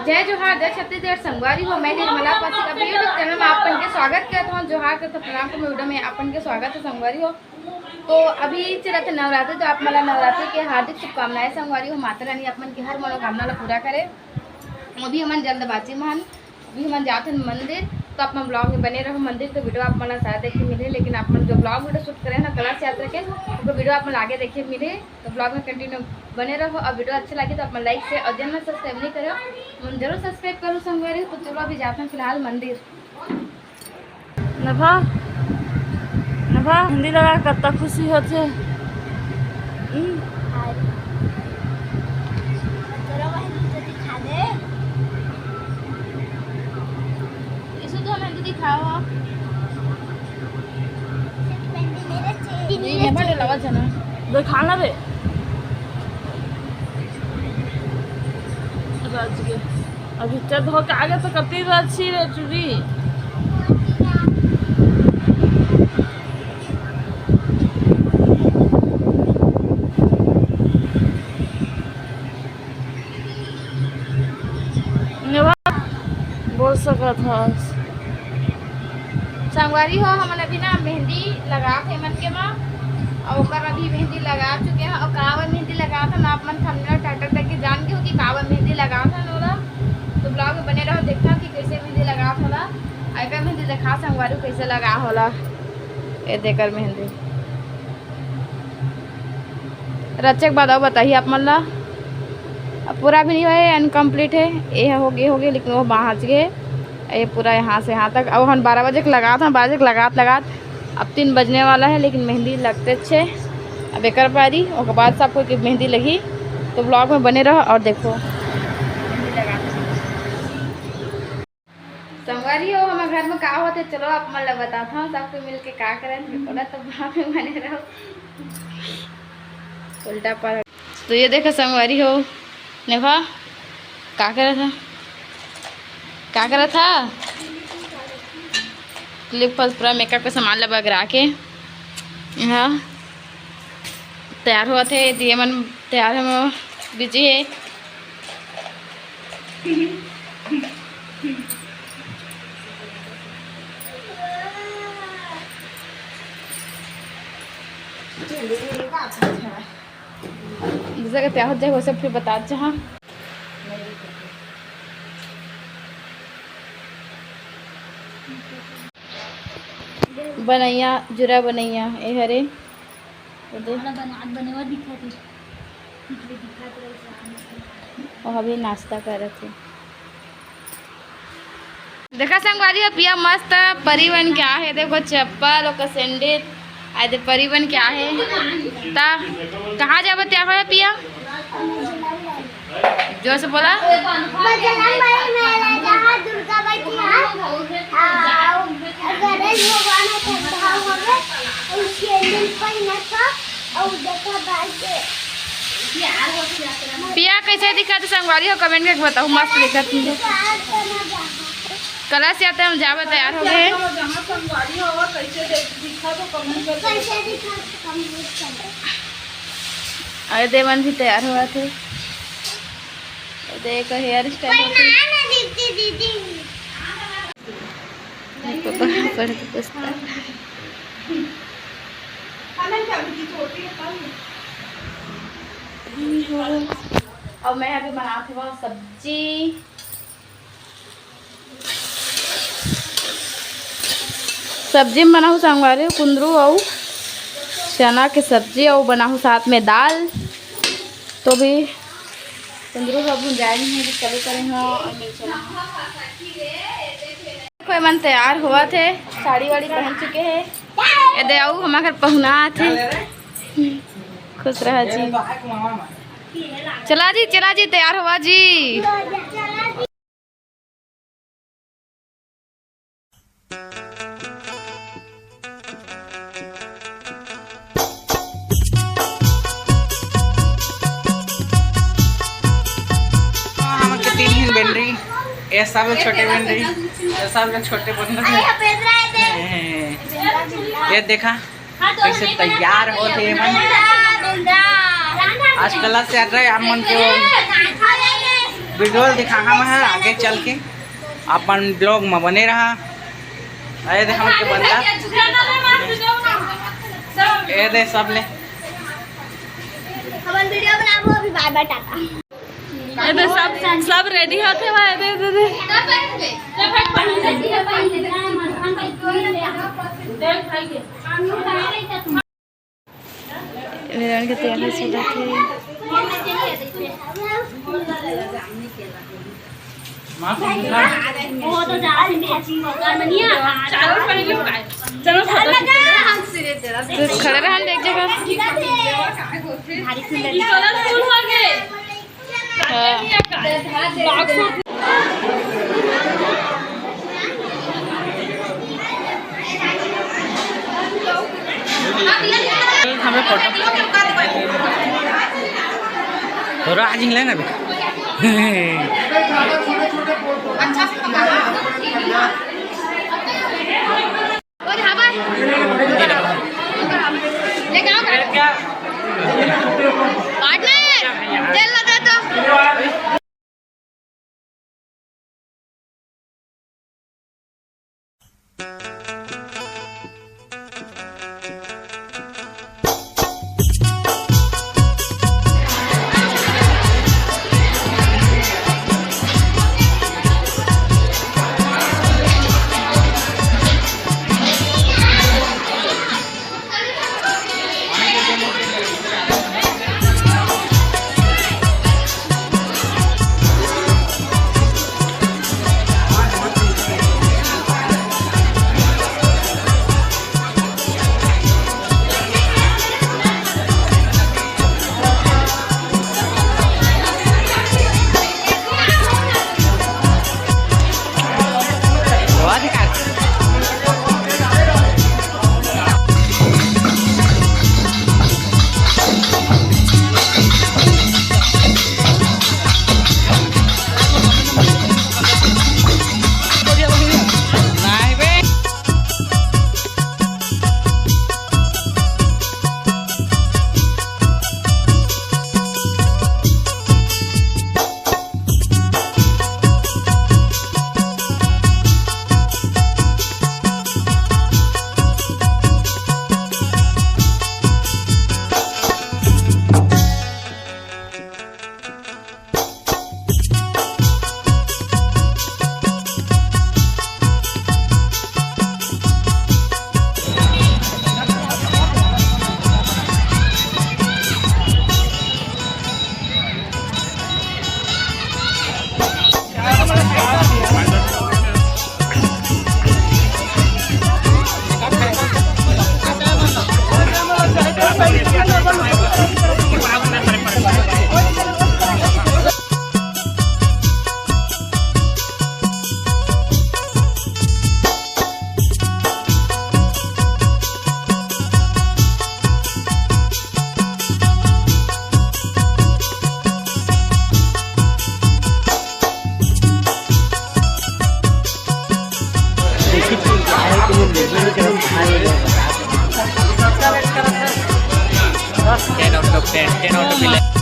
जय जोहार जय छत्तीसगढ़ संगवारी हो। मैं निर्मला कौशिक अभी यूट्यूब चैनल में अपन के स्वागत करता हूँ। जोहार करता प्रणाम को वीडियो में अपन के स्वागत है संगवारी हो। तो अभी चल रहे नवरात्रि, तो आप मला नवरात्रि के हार्दिक शुभकामनाएं संगवारी हो। माता रानी अपन की हर मनोकामना ला पूरा करे। अभी हमन जल्दबाजी में अभी हम जाते हैं मंदिर, तो आप ब्लॉग में बने रहो। मंदिर तो वीडियो आप मला शायद देखे मिले, लेकिन आप जो ब्लॉग वीडियो शूट करें ना कलश यात्रा के, तो वीडियो आप आगे देखे मिले। तो ब्लॉग में कंटिन्यू बने रहो। और वीडियो अच्छा लगे तो आप लाइक से और जिन सब्सक्राइब नहीं करो जरूर सब्सक्राइब करो संगवारी। तो चलो अभी जाते हैं फिलहाल मंदिर। नभा नभा हिंदी लगा कत्ता खुशी होते। खाना रे अभी चल हो के आगे तो कती अच्छी रे चूड़ी बोल सकत था संगवारी हो। हम अभी ना मेहंदी लगा थे मन के माँ, और अभी मेहंदी लगा चुके हैं। और कावा मेहंदी लगा था ना, आप मन थंबनेल टाइटल देख के जान के हो कि कावा मेहंदी लगा था ना। तो ब्लॉग में बने रहो, देखा कि कैसे मेहंदी लगा था। आइका मेहंदी देखा संगवारी कैसे लगा होला। ये देकर मेहंदी रचक बताओ, बताइए आप मन ला। पूरा भी नहीं हुआ है, अनकम्प्लीट है। ये हो गए लेकिन वो पहुँच गए। ये पूरा यहाँ से यहाँ तक। अब हम 12 बजे लगा था, 12 बजे लगात अब 3 बजने वाला है, लेकिन मेहंदी लगते अच्छे। अब एक पारी और बाद से आपको मेहंदी लगी, तो ब्लॉग में बने रहो और देखो मेहंदी लगा संगवारी हो। हमारे घर में का होते चलो आप मतलब बताता हूँ सबको मिल के का करें, तो ब्लॉग में बने रहो। उल्टा पर तो ये देखो संगवारी हो, नेभा का करा था क्लिप फर्स्ट पूरा मेकअप का सामान लगा गिरा के यहाँ तैयार हुआ थे। दिए मन तैयार है, बिजी है। जैसे तैयार हो जाए वो सब फिर बता जहाँ बनैया जुरा बनैया ए हरे और अभी नाश्ता कर रहे थे। देखा संगवारी पिया मस्त परिवन क्या है, देखो चप्पल और सैंडल आदि परिवन क्या है। ता कहाँ जाबो त्या है पिया, जोर से बोला। पिया कैसे दिखा तो संगवारी हो कमेंट करके बताओ। मस्त दिखा कलश यात्रा हम जावे तैयार हो गए। अरे देवन भी तैयार हुआ थे। देखो हेयर स्टाइल और मैं अभी बनाती हूँ सब्जी। सब्जी में बनाऊँ संगवारी कुंदरू और चना की सब्जी, और बनाऊँ साथ में दाल। तो भी कुंदरू का भुंजाई है तो चलो करेंगे। कोई मन तैयार हुआ थे, साड़ी वाड़ी पहन चुके हैं। ये दे आओ हमारे घर पहुना थे। खुश रहा जी। चला जी तैयार हुआ जी। बन रही ये सब छोटे बन रही, ये सब छोटे बन रहे। ये देखा कैसे तैयार होते मन। आज कला से आ रहे हम मन को वीडियो दिखाहा मैं आगे चल के अपन ब्लॉग में बने रहा। अरे दे हमके बंदा ये दे सब ले अपन वीडियो बनाबो अभी बाय बाय टाटा। ये दे सब रेडी होते हुए दे दे दे निर्माण की तैयारी चल रही है। तो खड़े रहा एक जगह। हमें फोटो थोड़ा आज ले ना अच्छा और हवा लेके आओ क्या काटना है तेल लगा दो। Ten out of 10 10 out of 11